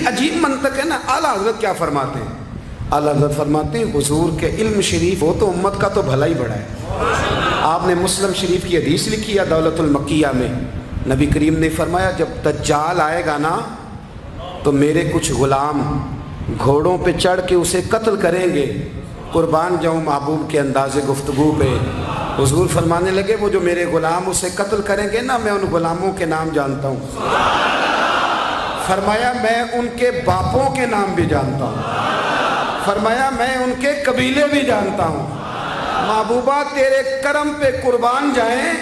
کتنی عجیب منطق ہے نا. اعلیٰ حضرت کیا فرماتے ہیں؟ اعلیٰ حضرت فرماتے ہیں حضور کے علم شریف ہو تو امت کا تو بھلا ہی بڑا ہے. آپ نے مسلم شریف کی حدیث لکھی ہے دولت المکیہ میں. نبی کریم نے فرمایا جب دجال آئے گا نا تو میرے کچھ غلام گھوڑوں پہ چڑھ کے اسے قتل کریں گے. قربان جاؤں محبوب کے انداز گفتگو پہ. حضور فرمانے لگے وہ جو میرے غلام اسے قتل کریں گے نا میں ان غلاموں کے نام جانتا ہوں. فرمایا میں ان کے باپوں کے نام بھی جانتا ہوں. فرمایا میں ان کے قبیلے بھی جانتا ہوں. محبوبہ تیرے کرم پہ قربان جائیں.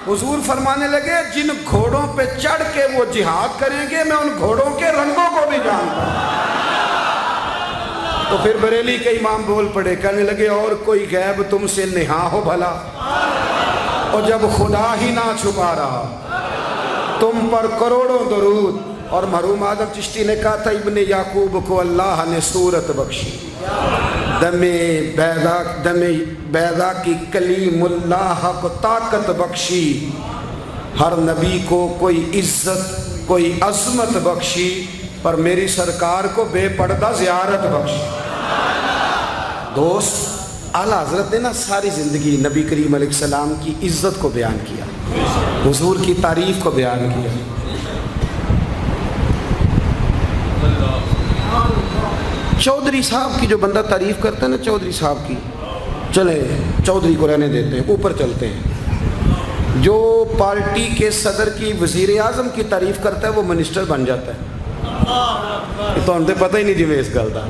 حضور فرمانے لگے جن گھوڑوں پہ چڑھ کے وہ جہاد کریں گے میں ان گھوڑوں کے رنگوں کو بھی جانتا ہوں. تو پھر بریلی کے امام بول پڑے کہنے لگے اور کوئی غیب تم سے نہا ہو بھلا. اور جب خدا ہی نہ چھپا رہا تم پر کروڑوں درود. اور مرحوم آدم چشتی نے کہا تھا ابن یعقوب کو اللہ نے صورت بخشی. دم بیضا کی کلیم اللہ کو طاقت بخشی. ہر نبی کو کوئی عزت کوئی عظمت بخشی پر میری سرکار کو بے پردہ زیارت بخشی. دوست اعلیٰ حضرت نے نا ساری زندگی نبی کریم علیہ السلام کی عزت کو بیان کیا, حضور کی تعریف کو بیان کیا. چودھری صاحب کی جو بندہ تعریف کرتا ہے نا چودھری صاحب کی, چلیں چودھری کو رہنے دیتے ہیں, اوپر چلتے ہیں. جو پارٹی کے صدر کی وزیر اعظم کی تعریف کرتا ہے وہ منسٹر بن جاتا ہے. یہ تو ہم سے پتہ ہی نہیں جی میں اس گل کا.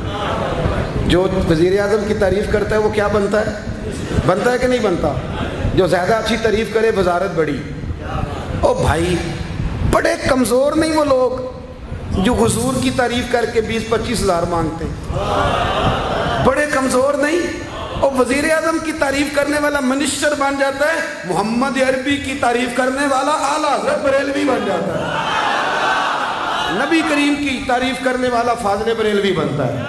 جو وزیر اعظم کی تعریف کرتا ہے وہ کیا بنتا ہے کہ نہیں بنتا؟ جو زیادہ اچھی تعریف کرے وزارت بڑی. او بھائی بڑے کمزور نہیں وہ لوگ جو حضور کی تعریف کر کے 20-25 ہزار مانگتے ہیں. بڑے کمزور نہیں. اور وزیر اعظم کی تعریف کرنے والا منسٹر بن جاتا ہے. محمد عربی کی تعریف کرنے والا اعلیٰ حضرت بریلوی بن جاتا ہے. نبی کریم کی تعریف کرنے والا فاضل بریلوی بنتا ہے.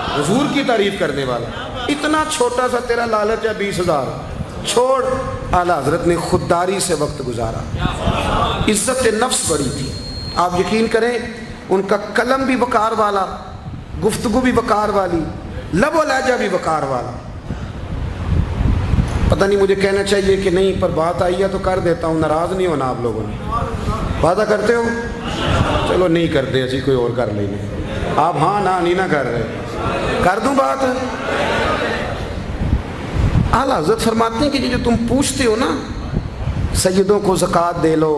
حضور کی تعریف کرنے والا اتنا چھوٹا سا تیرا لالچ ہے 20,000 چھوڑ. اعلیٰ حضرت نے خودداری سے وقت گزارا. عزت نفس بڑی تھی. آپ یقین کریں ان کا قلم بھی وقار والا, گفتگو بھی وقار والی, لب و لہجہ بھی وقار والا. پتہ نہیں مجھے کہنا چاہیے کہ نہیں پر بات آئی ہے تو کر دیتا ہوں. ناراض نہیں ہونا آپ لوگوں نے. وعدہ کرتے ہو؟ چلو نہیں کرتے ایسی کوئی اور کر لیں گے. آپ ہاں نہیں نہ کر رہے. کر دوں بات. اعلیٰ حضرت فرماتے ہیں کہ جو تم پوچھتے ہو نا سیدوں کو زکوٰۃ دے لو,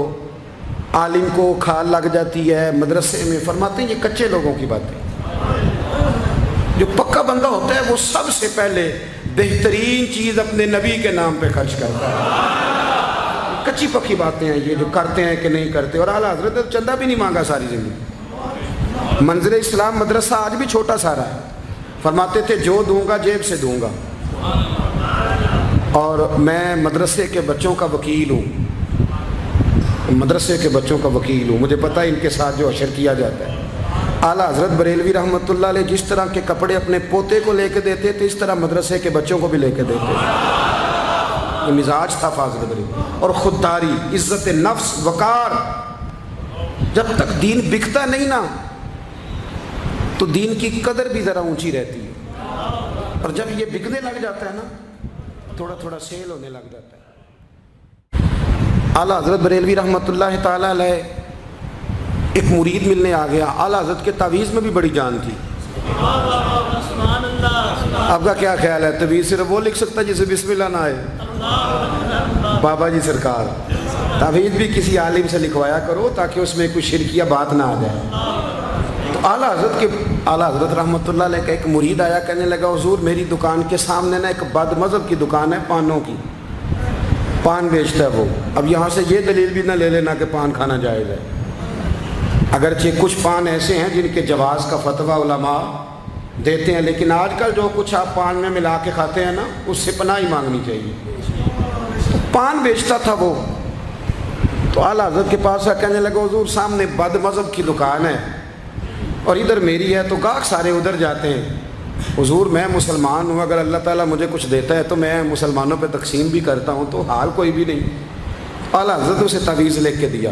عالم کو کھال لگ جاتی ہے مدرسے میں, فرماتے ہیں یہ کچے لوگوں کی باتیں. جو پکا بندہ ہوتا ہے وہ سب سے پہلے بہترین چیز اپنے نبی کے نام پہ خرچ کرتا ہے. کچی پکی باتیں ہیں یہ جو کرتے ہیں کہ نہیں کرتے. اور اعلیٰ حضرت چندہ بھی نہیں مانگا ساری زندگی. منظر اسلام مدرسہ آج بھی چھوٹا سارا ہے. فرماتے تھے جو دوں گا جیب سے دوں گا. اور میں مدرسے کے بچوں کا وکیل ہوں. مدرسے کے بچوں کا وکیل ہوں. مجھے پتہ ہے ان کے ساتھ جو اشر کیا جاتا ہے. اعلیٰ حضرت بریلوی رحمۃ اللہ علیہ جس طرح کے کپڑے اپنے پوتے کو لے کے دیتے تھے اس طرح مدرسے کے بچوں کو بھی لے کے دیتے. یہ مزاج تھا فاضل بریلوی. اور خودداری, عزت نفس, وقار. جب تک دین بکتا نہیں نا تو دین کی قدر بھی ذرا اونچی رہتی ہے. اور جب یہ بکنے لگ جاتا ہے نا تھوڑا تھوڑا سیل ہونے لگ جاتا ہے. اعلیٰ حضرت بریلوی رحمۃ اللہ تعالیٰ علیہ ایک مرید ملنے آ گیا. اعلیٰ حضرت کے تعویذ میں بھی بڑی جان تھی. آپ کا کیا خیال ہے تعویذ صرف وہ لکھ سکتا جسے بسم اللہ نہ آئے؟ بابا جی سرکار تعویذ بھی کسی عالم سے لکھوایا کرو تاکہ اس میں کوئی شرکیہ بات نہ آ جائے. تو اعلیٰ حضرت رحمۃ اللہ علیہ کا ایک مرید آیا, کہنے لگا حضور میری دکان کے سامنے نا ایک بد مذہب کی دکان ہے پانوں کی, پان بیچتا ہے وہ. اب یہاں سے یہ دلیل بھی نہ لے لینا کہ پان کھانا جائز ہے. اگرچہ کچھ پان ایسے ہیں جن کے جواز کا فتویٰ علماء دیتے ہیں, لیکن آج کل جو کچھ آپ پان میں ملا کے کھاتے ہیں نا اس سے پناہ ہی مانگنی چاہیے. تو پان بیچتا تھا وہ. تو اعلیٰ حضرت کے پاس کہنے لگا حضور سامنے بد مذہب کی دکان ہے اور ادھر میری ہے تو گاہک سارے ادھر جاتے ہیں. حضور میں مسلمان ہوں, اگر اللہ تعالیٰ مجھے کچھ دیتا ہے تو میں مسلمانوں پہ تقسیم بھی کرتا ہوں, تو حال کوئی بھی نہیں. اعلیٰ حضرت اسے تعویذ لکھ کے دیا.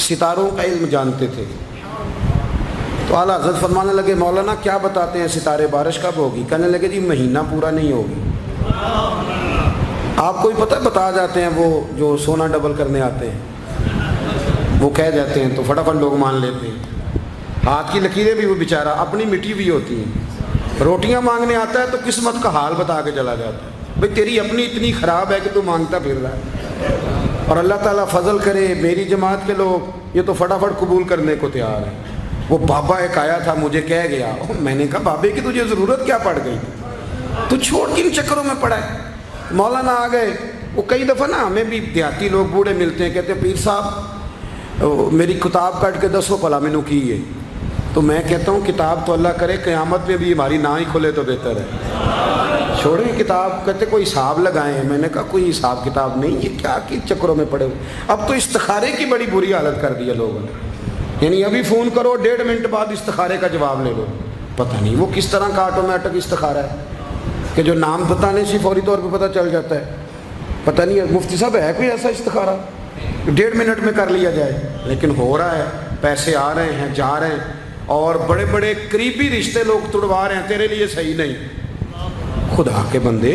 ستاروں کا علم جانتے تھے. تو اعلیٰ حضرت فرمانے لگے مولانا کیا بتاتے ہیں ستارے بارش کب ہوگی؟ کہنے لگے جی مہینہ پورا نہیں ہوگی. آپ کو ہی پتہ بتا جاتے ہیں، وہ جو سونا ڈبل کرنے آتے ہیں وہ کہہ جاتے ہیں تو فٹافٹ لوگ مان لیتے ہیں. ہاتھ کی لکیریں بھی وہ بیچارہ اپنی مٹی بھی ہوتی ہیں. روٹیاں مانگنے آتا ہے تو قسمت کا حال بتا کے چلا جاتا ہے، بھئی تیری اپنی اتنی خراب ہے کہ تو مانگتا پھر رہا ہے. اور اللہ تعالیٰ فضل کرے میری جماعت کے لوگ یہ تو فٹافٹ قبول کرنے کو تیار ہیں. وہ بابا ایک آیا تھا مجھے کہہ گیا، میں نے کہا بابے کی تجھے ضرورت کیا پڑ گئی، تو چھوڑ کن چکروں میں پڑا ہے. مولانا آ گئے. وہ کئی دفعہ نا ہمیں بھی دیہاتی لوگ بوڑھے ملتے ہیں، کہتے ہیں پیر صاحب میری کتاب کٹ کے دسو پلا مینوں کی ہے. تو میں کہتا ہوں کتاب تو اللہ کرے قیامت میں بھی ہماری نہ ہی کھلے تو بہتر ہے، چھوڑیں کتاب. کہتے کوئی حساب لگائیں. میں نے کہا کوئی حساب کتاب نہیں، یہ کیا کی چکروں میں پڑے ہوئے. اب تو استخارے کی بڑی بری حالت کر دی ہے لوگوں نے، یعنی ابھی فون کرو 1.5 منٹ بعد استخارے کا جواب لے لو. پتہ نہیں وہ کس طرح کا آٹومیٹک استخارہ ہے کہ جو نام بتانے سے فوری طور پہ پتہ چل جاتا ہے. پتہ نہیں مفتی صاحب ہے کوئی ایسا استخارہ 1.5 منٹ میں کر لیا جائے؟ لیکن ہو رہا ہے، پیسے آ رہے ہیں جا رہے ہیں، اور بڑے بڑے قریبی رشتے لوگ تڑوا رہے ہیں تیرے لیے صحیح نہیں. خدا کے بندے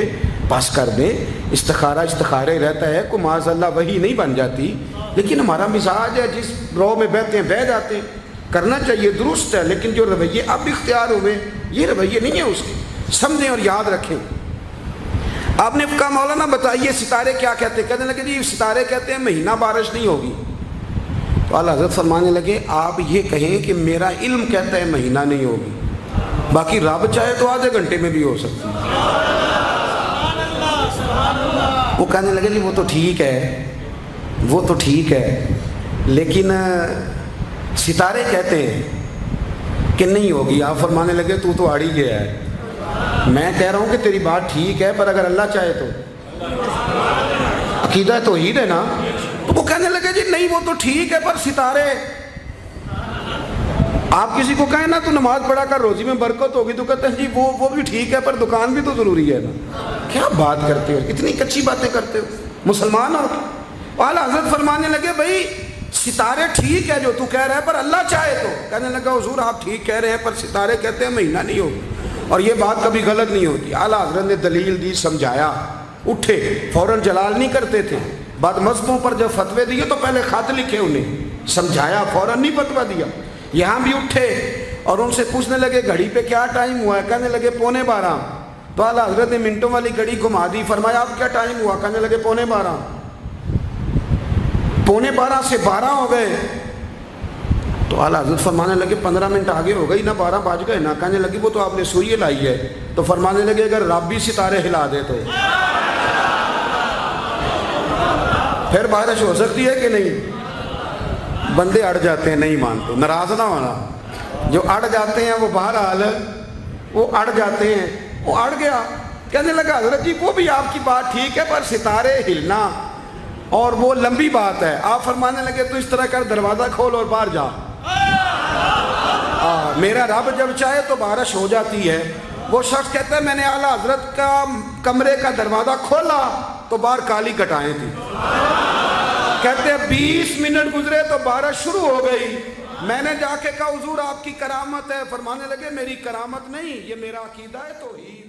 پاس کر دیں. استخارے رہتا ہے، کوئی معاذ اللہ وہی نہیں بن جاتی، لیکن ہمارا مزاج ہے جس رو میں بیٹھتے ہیں بہ جاتے ہیں. کرنا چاہیے درست ہے، لیکن جو رویے اب اختیار ہوئے یہ رویے نہیں ہیں اس کے. سمجھیں اور یاد رکھیں. آپ نے کہا مولانا بتائیے ستارے کیا کہتے ہیں؟ کہنے لگے جی ستارے کہتے ہیں مہینہ بارش نہیں ہوگی. تو اعلیٰ حضرت فرمانے لگے آپ یہ کہیں کہ میرا علم کہتا ہے مہینہ نہیں ہوگی، باقی رب چاہے تو آدھے گھنٹے میں بھی ہو سکتی ہے. وہ کہنے لگے جی وہ تو ٹھیک ہے لیکن ستارے کہتے ہیں کہ نہیں ہوگی. آپ فرمانے لگے تو اڑ ہی گیا ہے. میں کہہ رہا ہوں کہ تیری بات ٹھیک ہے، پر اگر اللہ چاہے تو عقیدہ توحید ہے نا. تو وہ کہنے لگے جی نہیں وہ تو ٹھیک ہے پر ستارے. آپ کسی کو کہیں نا تو نماز پڑھا کر روزی میں برکت ہوگی تو کہتے ہیں جی وہ بھی ٹھیک ہے پر دکان بھی تو ضروری ہے نا. کیا بات کرتے ہو، اتنی کچی باتیں کرتے ہو مسلمان ہو. اعلیٰ حضرت فرمانے لگے بھائی ستارے ٹھیک ہے جو تو کہہ رہا ہے پر اللہ چاہے تو. کہنے لگا حضور آپ ٹھیک کہہ رہے ہیں پر ستارے کہتے ہیں مہینہ نہیں ہوگا، اور یہ بات کبھی غلط نہیں ہوتی. اعلیٰ حضرت نے دلیل دی، سمجھایا، اٹھے، فوراً جلال نہیں کرتے تھے. بعد مذہبوں پر جب فتوے دیے تو پہلے خط لکھے، انہیں سمجھایا، فوراً نہیں فتویٰ دیا. یہاں بھی اٹھے اور ان سے پوچھنے لگے گھڑی پہ کیا ٹائم ہوا ہے؟ کہنے لگے 11:15. تو اعلیٰ حضرت نے منٹوں والی گھڑی گھما دی. فرمایا اب کیا ٹائم ہوا؟ کہنے لگے 11:15. 11:15 سے 12 ہو گئے. تو اعلیٰ حضرت فرمانے لگے 15 منٹ آگے ہو گئی نا، 12 بج گئے نا. کہنے لگے وہ تو آپ نے سوئی لائی ہے. تو فرمانے لگے اگر رب بھی ستارے ہلا دے تو پھر بارش ہو سکتی ہے کہ نہیں؟ بندے اڑ جاتے ہیں، نہیں مانتے. ناراض نہ ہونا، جو اڑ جاتے ہیں وہ بہرحال وہ اڑ جاتے ہیں. وہ اڑ گیا. کہنے لگا حضرت جی وہ بھی آپ کی بات ٹھیک ہے پر ستارے ہلنا اور وہ لمبی بات ہے. آپ فرمانے لگے تو اس طرح کر دروازہ کھول اور باہر جا. میرا رب جب چاہے تو بارش ہو جاتی ہے. وہ شخص کہتا ہے میں نے اعلیٰ حضرت کا کمرے کا دروازہ کھولا تو باہر کالی کٹائیں تھی. کہتے ہیں 20 منٹ گزرے تو بارش شروع ہو گئی. میں نے جا کے کہا حضور آپ کی کرامت ہے. فرمانے لگے میری کرامت نہیں، یہ میرا عقیدہ ہے توحید.